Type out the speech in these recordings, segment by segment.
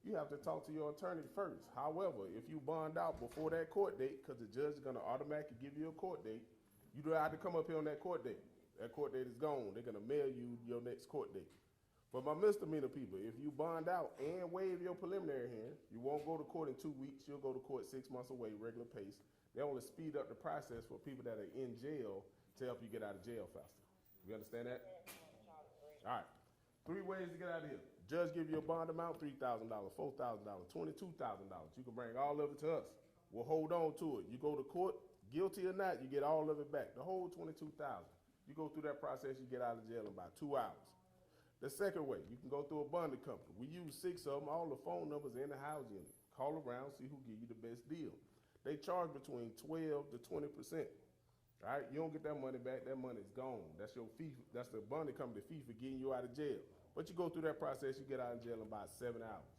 you have to talk to your attorney first. However, if you bond out before that court date, because the judge is going to automatically give you a court date, you don't have to come up here on that court date. That court date is gone. They're going to mail you your next court date. But my misdemeanor people, if you bond out and waive your preliminary hearing, you won't go to court in 2 weeks. You'll go to court 6 months away, regular pace. They only speed up the process for people that are in jail to help you get out of jail faster. You understand that? All right. 3 ways to get out of here. Judge give you a bond amount, $3,000, $4,000, $22,000. You can bring all of it to us. We'll hold on to it. You go to court, guilty or not, you get all of it back. The whole $22,000. You go through that process, you get out of jail in about 2 hours. The second way, you can go through a bonding company. We use 6 of them, all the phone numbers in the house unit. Call around, see who give you the best deal. They charge between 12 to 20%. All right, you don't get that money back, that money is gone. That's your fee, that's the bonding company fee for getting you out of jail. But you go through that process, you get out of jail in about 7 hours.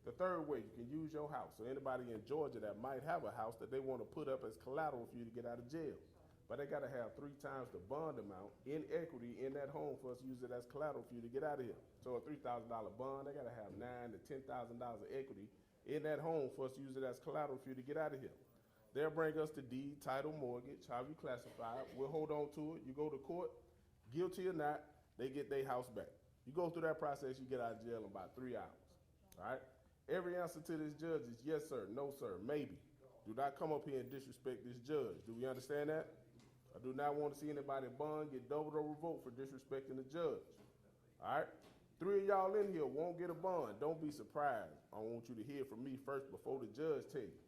The third way, you can use your house. So anybody in Georgia that might have a house that they want to put up as collateral for you to get out of jail. But they got to have 3 times the bond amount in equity in that home for us to use it as collateral for you to get out of here. So a $3,000 bond, they got to have $9,000 to $10,000 of equity in that home for us to use it as collateral for you to get out of here. They'll bring us the deed, title, mortgage, however you classify it. We'll hold on to it. You go to court, guilty or not, they get their house back. You go through that process, you get out of jail in about 3 hours. All right? Every answer to this judge is yes, sir, no, sir, maybe. Do not come up here and disrespect this judge. Do we understand that? I do not want to see anybody bond, get doubled or revoked for disrespecting the judge. All right? 3 of y'all in here won't get a bond. Don't be surprised. I want you to hear from me first before the judge tell you.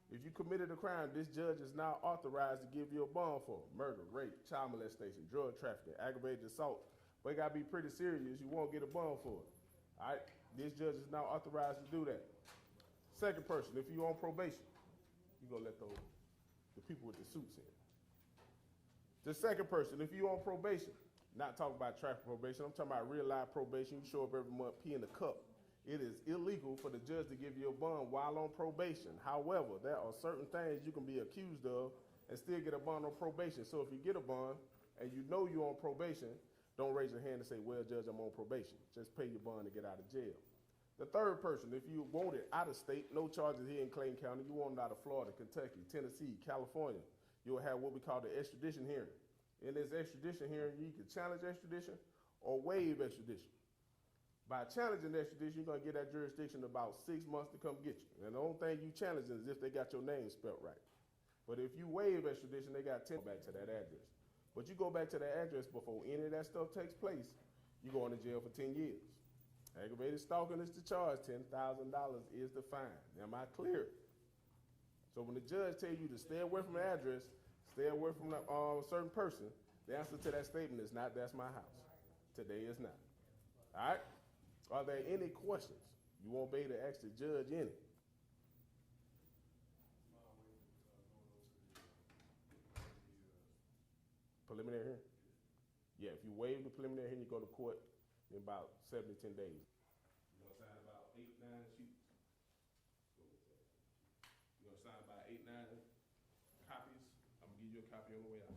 If you committed a crime, this judge is now authorized to give you a bond for murder, rape, child molestation, drug trafficking, aggravated assault. But it got to be pretty serious. You won't get a bond for it. All right? This judge is now authorized to do that. Second person, if you're on probation, you're going to let the people with the suits in. The second person, if you're on probation, not talking about traffic probation, I'm talking about real life probation. You show up every month, pee in the cup. It is illegal for the judge to give you a bond while on probation. However, there are certain things you can be accused of and still get a bond on probation. So if you get a bond and you know you're on probation, don't raise your hand and say, well, Judge, I'm on probation. Just pay your bond to get out of jail. The third person, if you want it out of state, no charges here in Clayton County, you want it out of Florida, Kentucky, Tennessee, California, you'll have what we call the extradition hearing. In this extradition hearing, you can challenge extradition or waive extradition. By challenging extradition, you're going to get that jurisdiction about 6 months to come get you. And the only thing you challenge is if they got your name spelled right. But if you waive extradition, they got 10 back to that address. But you go back to that address before any of that stuff takes place, you go into jail for 10 years. Aggravated stalking is the charge. $10,000 is the fine. Am I clear? So when the judge tells you to stay away from the address, stay away from a certain person, the answer to that statement is not, that's my house. Today is not. All right? Are there any questions? You won't be able to ask the judge any. Preliminary hearing? Yeah, if you waive the preliminary hearing, you go to court in about 7 to 10 days. You're going to sign about 8, 9 sheets. You're going to sign about 8, 9 copies. I'm going to give you a copy on the way out.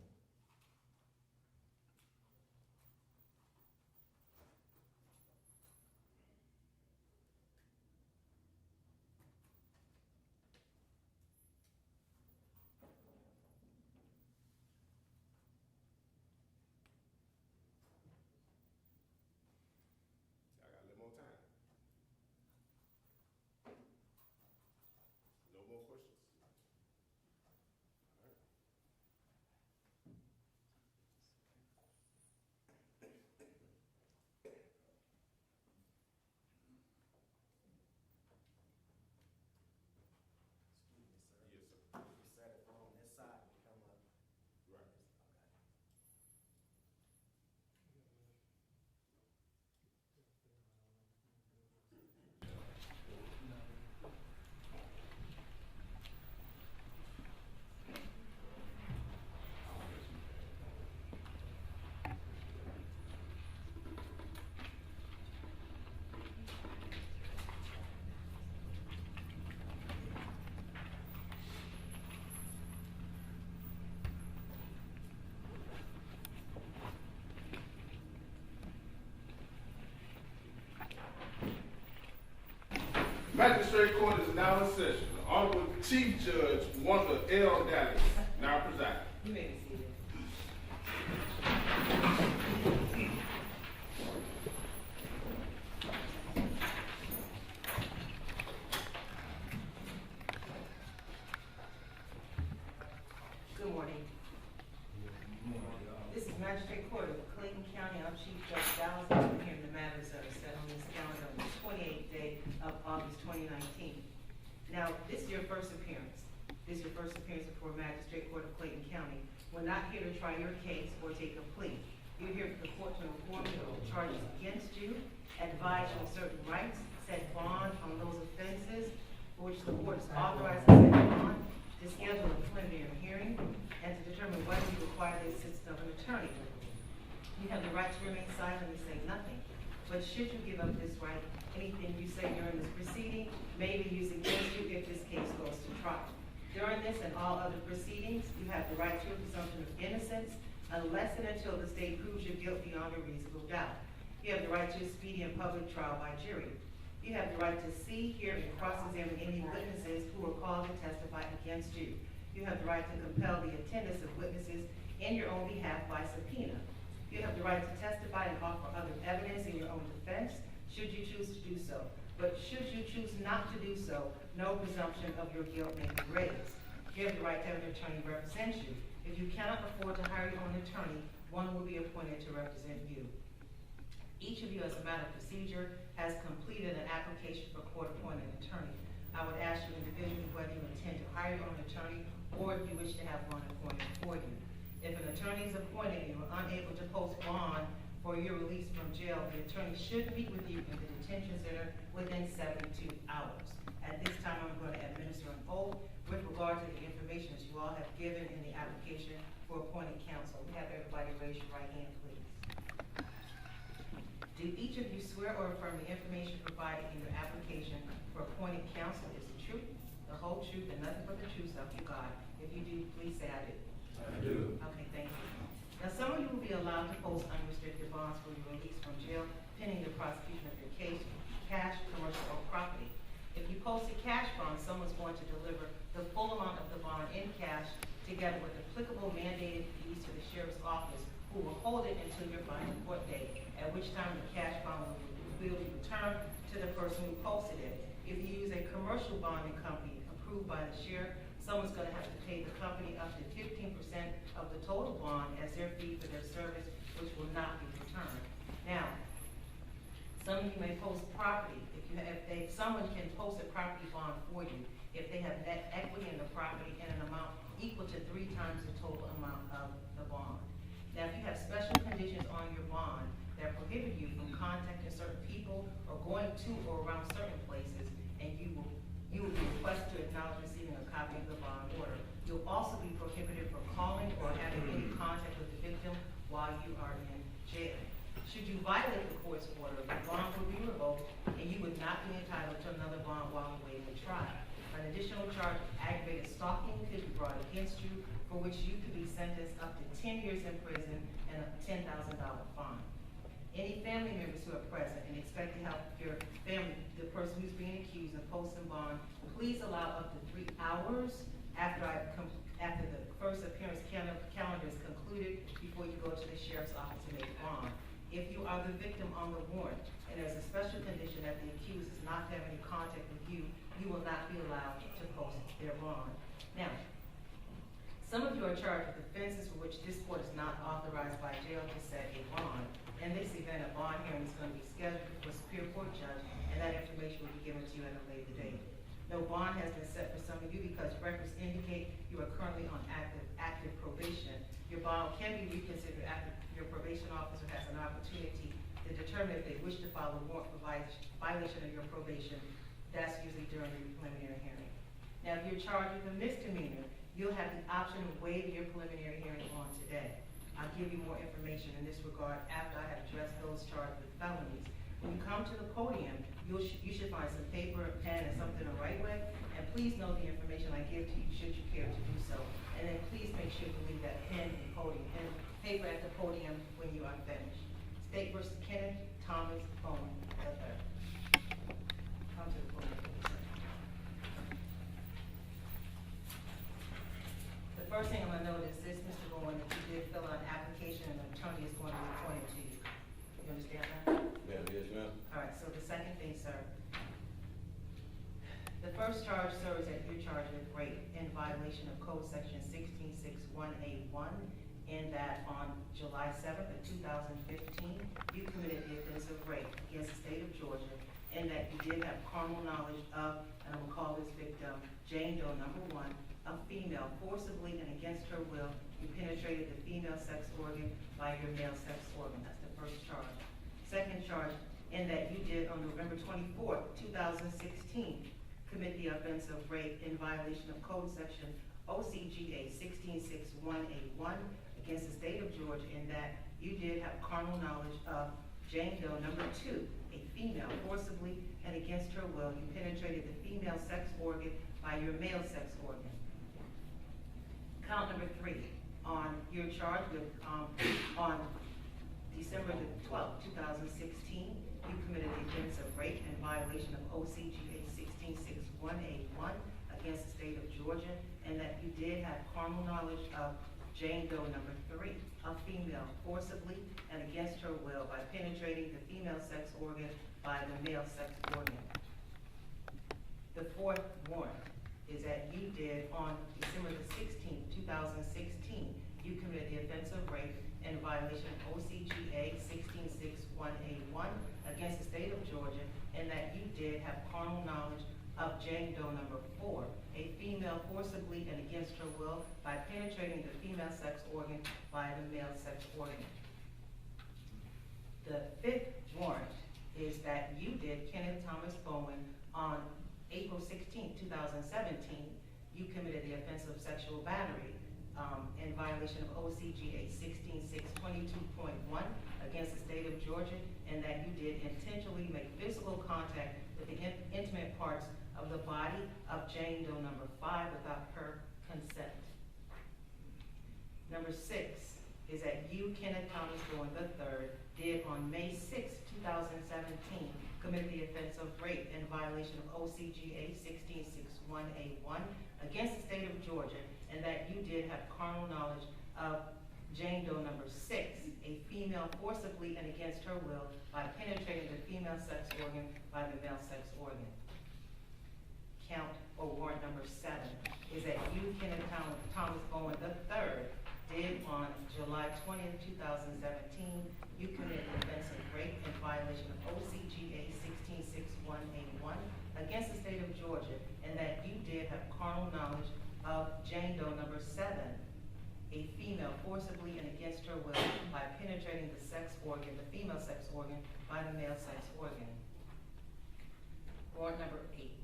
I got a little more time. No more questions. All right. Magistrate Court is now in session. The Honorable Chief Judge Wanda L. Dallas now presiding. You may be seated. Good morning. This is Magistrate Court of Clayton County. I'm Chief Judge Dallas. I'm hearing the matters that are set on this calendar on the 28th day of August 2019. Now, this is your first appearance. This is your first appearance before Magistrate Court of Clayton County. We're not here to try your case or take a plea. You're here for the court to inform you of charges against you, advise you of certain rights, set bond on those offenses for which the court is authorized to set bond, to schedule a preliminary hearing, and to determine whether you require the assistance of an attorney. You have the right to remain silent and say nothing. But should you give up this right, anything you say during this proceeding may be used against you if this case goes to trial. During this and all other proceedings, you have the right to a presumption of innocence unless and until the state proves your guilt beyond a reasonable doubt. You have the right to a speedy and public trial by jury. You have the right to see, hear, and cross-examine any witnesses who are called to testify against you. You have the right to compel the attendance of witnesses in your own behalf by subpoena. You have the right to testify and offer other evidence in your own defense, should you choose to do so. But should you choose not to do so, no presumption of your guilt may be raised. You have the right to have an attorney represent you. If you cannot afford to hire your own attorney, one will be appointed to represent you. Each of you, as a matter of procedure, has completed an application for court-appointed attorney. I would ask you individually whether you intend to hire your own attorney or if you wish to have one appointed for you. If an attorney is appointed and you are unable to post bond for your release from jail, the attorney should meet with you in the detention center within 72 hours. At this time, I'm going to administer an oath with regard to the information that you all have given in the application for appointed counsel. We have everybody raise your right hand, please. Do each of you swear or affirm the information provided in your application for appointed counsel is the truth, the whole truth, and nothing but the truth, so help you God? If you do, please say I do. I do. Okay, thank you. Now, some of you will be allowed to post unrestricted bonds for your release from jail pending the prosecution of your case, cash, commercial, or property. If you post a cash bond, someone's going to deliver the full amount of the bond in cash together with applicable mandated fees to the sheriff's office, who will hold it until your final court date, at which time the cash bond will be returned to the person who posted it. If you use a commercial bonding company approved by the sheriff, someone's going to have to pay the company up to 15% of the total bond as their fee for their service, which will not be returned. Now, some of you may post property. If someone can post a property bond for you, if they have net equity in the property in an amount equal to 3 times the total amount of the bond. Now, if you have special conditions on your bond that prohibit you from contacting certain people or going to or around certain places, and you will be requested to acknowledge receiving a copy of the bond order. You'll also be prohibited from calling or having any contact with the victim while you are in jail. Should you violate the court's order, the bond will be revoked and you would not be entitled to another bond while awaiting the trial. An additional charge of aggravated stalking could be brought against you, for which you could be sentenced up to 10 years in prison and a $10,000 fine. Any family members who are present and expect to help your family, the person who's being accused of posting bond, please allow up to 3 hours after the first appearance calendar is concluded before you go to the sheriff's office to make a bond. If you are the victim on the warrant and there's a special condition that the accused is not to have any contact with you, you will not be allowed to post their bond. Now, some of you are charged with offenses for which this court is not authorized by jail to set a bond. In this event, a bond hearing is going to be scheduled for a Superior Court judge, and that information will be given to you at a later date. No bond has been set for some of you because records indicate you are currently on active probation. Your bond can be reconsidered after your probation officer has an opportunity to determine if they wish to file a warrant for violation of your probation. That's usually during the preliminary hearing. Now, if you're charged with a misdemeanor, you'll have the option of waiving your preliminary hearing on today. I'll give you more information in this regard after I have addressed those charged with felonies. When you come to the podium, you should find some paper, a pen, and something to write with, and please note the information I give to you should you care to do so. And then please make sure you leave that pen and paper at the podium when you are finished. State versus Kenneth Thomas Bowen III. Come to the podium, please. first charge, sir, is that you're charged with rape in violation of Code Section 166-1A1, in that on July 7th of 2015, you committed the offense of rape against the state of Georgia, and that you did have carnal knowledge of, and I'm gonna call this victim Jane Doe #1, a female, forcibly and against her will. You penetrated the female sex organ by your male sex organ. That's the first charge. Second charge, in that you did on November 24th, 2016, commit the offense of rape in violation of Code Section OCGA 166-1A1 against the state of Georgia, in that you did have carnal knowledge of Jane Doe #2, a female, forcibly and against her will. You penetrated the female sex organ by your male sex organ. Count number 3, you're charged with, on December the 12th, 2016, you committed the offense of rape in violation of OCGA 166-1A1 against the state of Georgia, and that you did have carnal knowledge of Jane Doe #3, a female, forcibly and against her will by penetrating the female sex organ by the male sex organ. The fourth warrant is that you did on December the 16th, 2016, you committed the offense of rape in violation of OCGA 166-1A1 against the state of Georgia, and that you did have carnal knowledge of Jane Doe #4, a female, forcibly and against her will by penetrating the female sex organ by the male sex organ. The fifth warrant is that you did, Kenneth Thomas Bowen, on April 16th, 2017, you committed the offense of sexual battery in violation of OCGA 16622.1 against the state of Georgia, and that you did intentionally make physical contact with the intimate parts of the body of Jane Doe #5 without her consent. Number 6 is that you, Kenneth Thomas Bowen III, did on May 6, 2017, commit the offense of rape in violation of OCGA 166-1A1 against the state of Georgia, and that you did have carnal knowledge of Jane Doe #6, a female, forcibly and against her will by penetrating the female sex organ by the male sex organ. Count or warrant number 7 is that you, Kenneth Thomas Bowen III, did on July 20th, 2017, you committed the offense of rape in violation of OCGA 166-1A1 against the state of Georgia, and that you did have carnal knowledge of Jane Doe #7, a female, forcibly and against her will by penetrating the sex organ, the female sex organ, by the male sex organ. Warrant number 8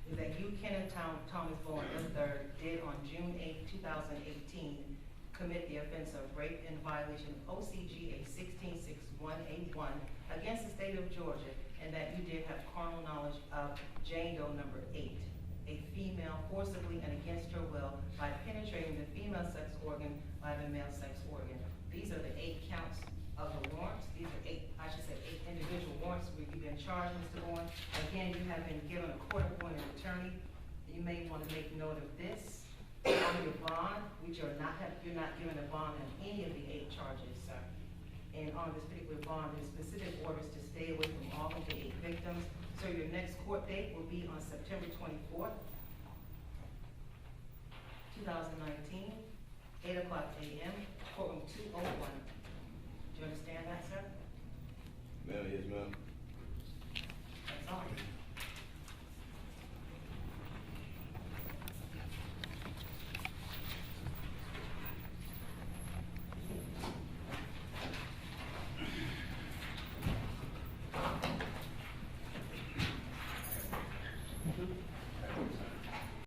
is that you, Kenneth Thomas Bowen III, did on June 8, 2018, commit the offense of rape in violation of OCGA 166-1A1 against the state of Georgia, and that you did have carnal knowledge of Jane Doe #8, a female, forcibly and against her will by penetrating the female sex organ by the male sex organ. These are the 8 counts of the warrants. These are 8 individual warrants where you've been charged, Mr. Bowen. Again, you have been given a court-appointed attorney. You may want to make note of this. On your bond, which you're not given a bond on any of the 8 charges, sir. And on this particular bond, there's specific orders to stay away from all of the 8 victims. So your next court date will be on September 24th, 2019, 8:00 a.m., courtroom 201. Do you understand that, sir? Ma'am, yes, ma'am.